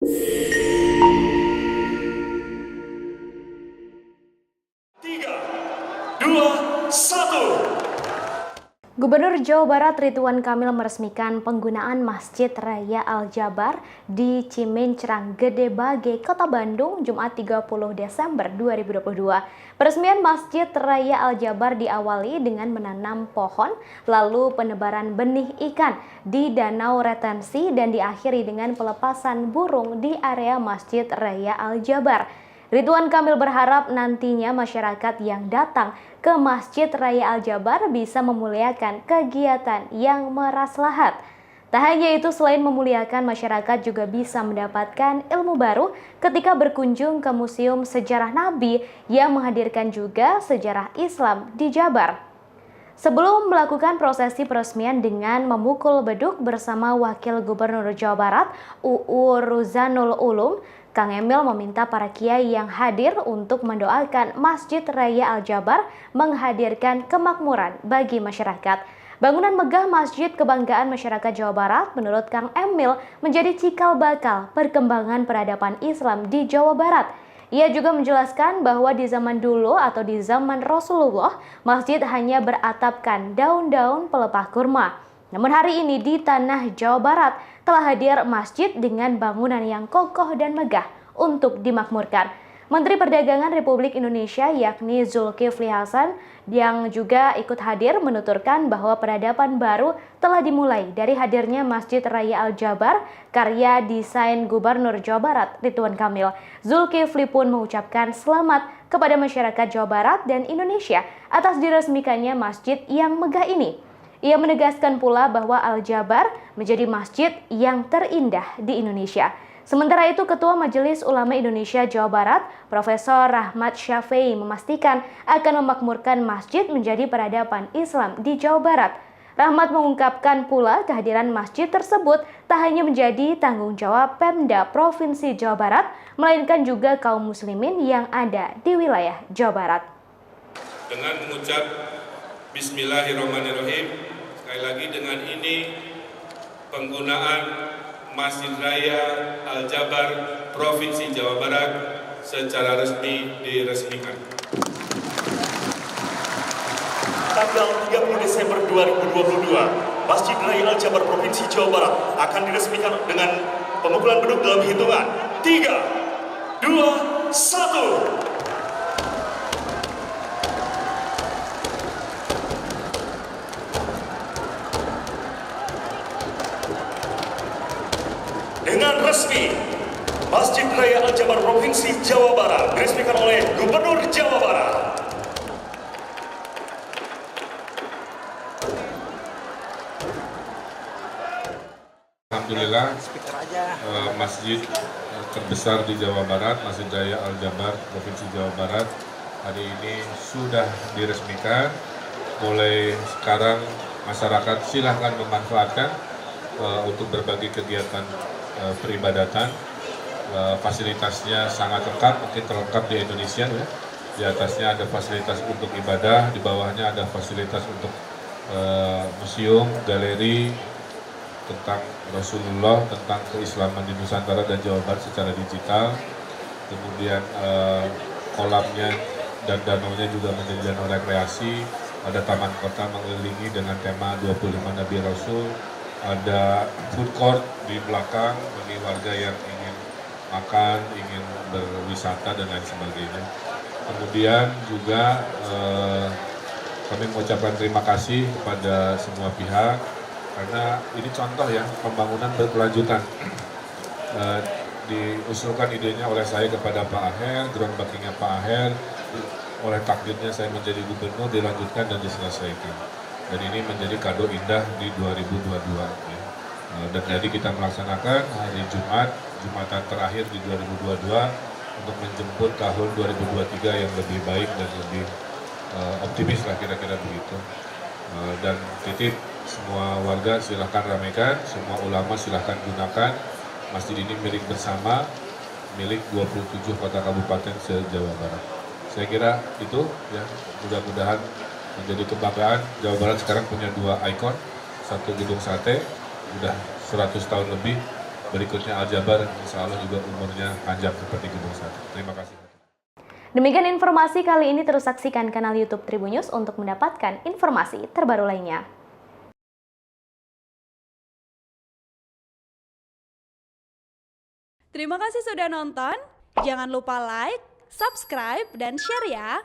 Tiga, dua, satu. Gubernur Jawa Barat Ridwan Kamil meresmikan penggunaan Masjid Raya Al-Jabar di Cimencrang, Gede Bage, Kota Bandung, Jumat 30 Desember 2022. Peresmian Masjid Raya Al-Jabar diawali dengan menanam pohon, lalu penebaran benih ikan di danau retensi dan diakhiri dengan pelepasan burung di area Masjid Raya Al-Jabar. Ridwan Kamil berharap nantinya masyarakat yang datang ke Masjid Raya Al-Jabar bisa memuliakan kegiatan yang meraslahat. Tak hanya itu, selain memuliakan, masyarakat juga bisa mendapatkan ilmu baru ketika berkunjung ke Museum Sejarah Nabi yang menghadirkan juga sejarah Islam di Jabar. Sebelum melakukan prosesi peresmian dengan memukul beduk bersama Wakil Gubernur Jawa Barat, UU Ruzanul Ulum, Kang Emil meminta para kiai yang hadir untuk mendoakan Masjid Raya Al-Jabar menghadirkan kemakmuran bagi masyarakat. Bangunan megah Masjid Kebanggaan Masyarakat Jawa Barat menurut Kang Emil menjadi cikal bakal perkembangan peradaban Islam di Jawa Barat. Ia juga menjelaskan bahwa di zaman dulu atau di zaman Rasulullah, masjid hanya beratapkan daun-daun pelepah kurma. Namun hari ini di tanah Jawa Barat telah hadir masjid dengan bangunan yang kokoh dan megah untuk dimakmurkan. Menteri Perdagangan Republik Indonesia yakni Zulkifli Hasan yang juga ikut hadir menuturkan bahwa peradaban baru telah dimulai dari hadirnya Masjid Raya Al-Jabar karya desain Gubernur Jawa Barat Ridwan Kamil. Zulkifli pun mengucapkan selamat kepada masyarakat Jawa Barat dan Indonesia atas diresmikannya masjid yang megah ini. Ia menegaskan pula bahwa Al-Jabar menjadi masjid yang terindah di Indonesia. Sementara itu, Ketua Majelis Ulama Indonesia Jawa Barat, Profesor Rahmat Syafei memastikan akan memakmurkan masjid menjadi peradaban Islam di Jawa Barat. Rahmat mengungkapkan pula kehadiran masjid tersebut tak hanya menjadi tanggung jawab Pemda Provinsi Jawa Barat, melainkan juga kaum muslimin yang ada di wilayah Jawa Barat. Dengan mengucap Bismillahirrahmanirrahim, sekali lagi dengan ini penggunaan Masjid Raya Al-Jabar Provinsi Jawa Barat secara resmi diresmikan. Tanggal 30 Desember 2022, Masjid Raya Al-Jabar Provinsi Jawa Barat akan diresmikan dengan pemukulan beduk dalam hitungan 3, 2, 1. Dengan resmi, Masjid Raya Al-Jabar Provinsi Jawa Barat diresmikan oleh Gubernur Jawa Barat. Alhamdulillah, masjid terbesar di Jawa Barat, Masjid Raya Al-Jabar Provinsi Jawa Barat, hari ini sudah diresmikan. Mulai sekarang masyarakat silahkan memanfaatkan untuk berbagai kegiatan peribadatan. Fasilitasnya sangat lengkap, mungkin terlengkap di Indonesia ya. Di atasnya ada fasilitas untuk ibadah, di bawahnya ada fasilitas untuk museum, galeri tentang Rasulullah, tentang keislaman di Nusantara dan Jawa Barat secara digital. Kemudian kolamnya dan danaunya juga menjadi danau rekreasi. Ada taman kota mengelilingi dengan tema 25 Nabi Rasul. Ada food court di belakang bagi warga yang ingin makan, ingin berwisata dan lain sebagainya. Kemudian juga kami mengucapkan terima kasih kepada semua pihak karena ini contoh ya pembangunan berkelanjutan. Diusulkan idenya oleh saya kepada Pak Aher, groundbreakingnya Pak Aher, oleh takdirnya saya menjadi gubernur, dilanjutkan dan diselesaikan. Dan ini menjadi kado indah di 2022. Ya. Dan jadi kita melaksanakan hari Jumatan terakhir di 2022 untuk menjemput tahun 2023 yang lebih baik dan lebih optimis lah kira-kira begitu. Dan titip semua warga silahkan ramaikan, semua ulama silahkan gunakan. Masjid ini milik bersama, milik 27 kota kabupaten se-Jawa Barat. Saya kira itu ya, mudah-mudahan menjadi kebanggaan. Jawa Barat sekarang punya 2 ikon, satu gedung sate, udah 100 tahun lebih, berikutnya Al-Jabar insya Allah juga umurnya panjang seperti Gedung Sate. Terima kasih. Demikian informasi kali ini, terus saksikan kanal YouTube Tribun News untuk mendapatkan informasi terbaru lainnya. Terima kasih sudah nonton. Jangan lupa like, subscribe, dan share ya.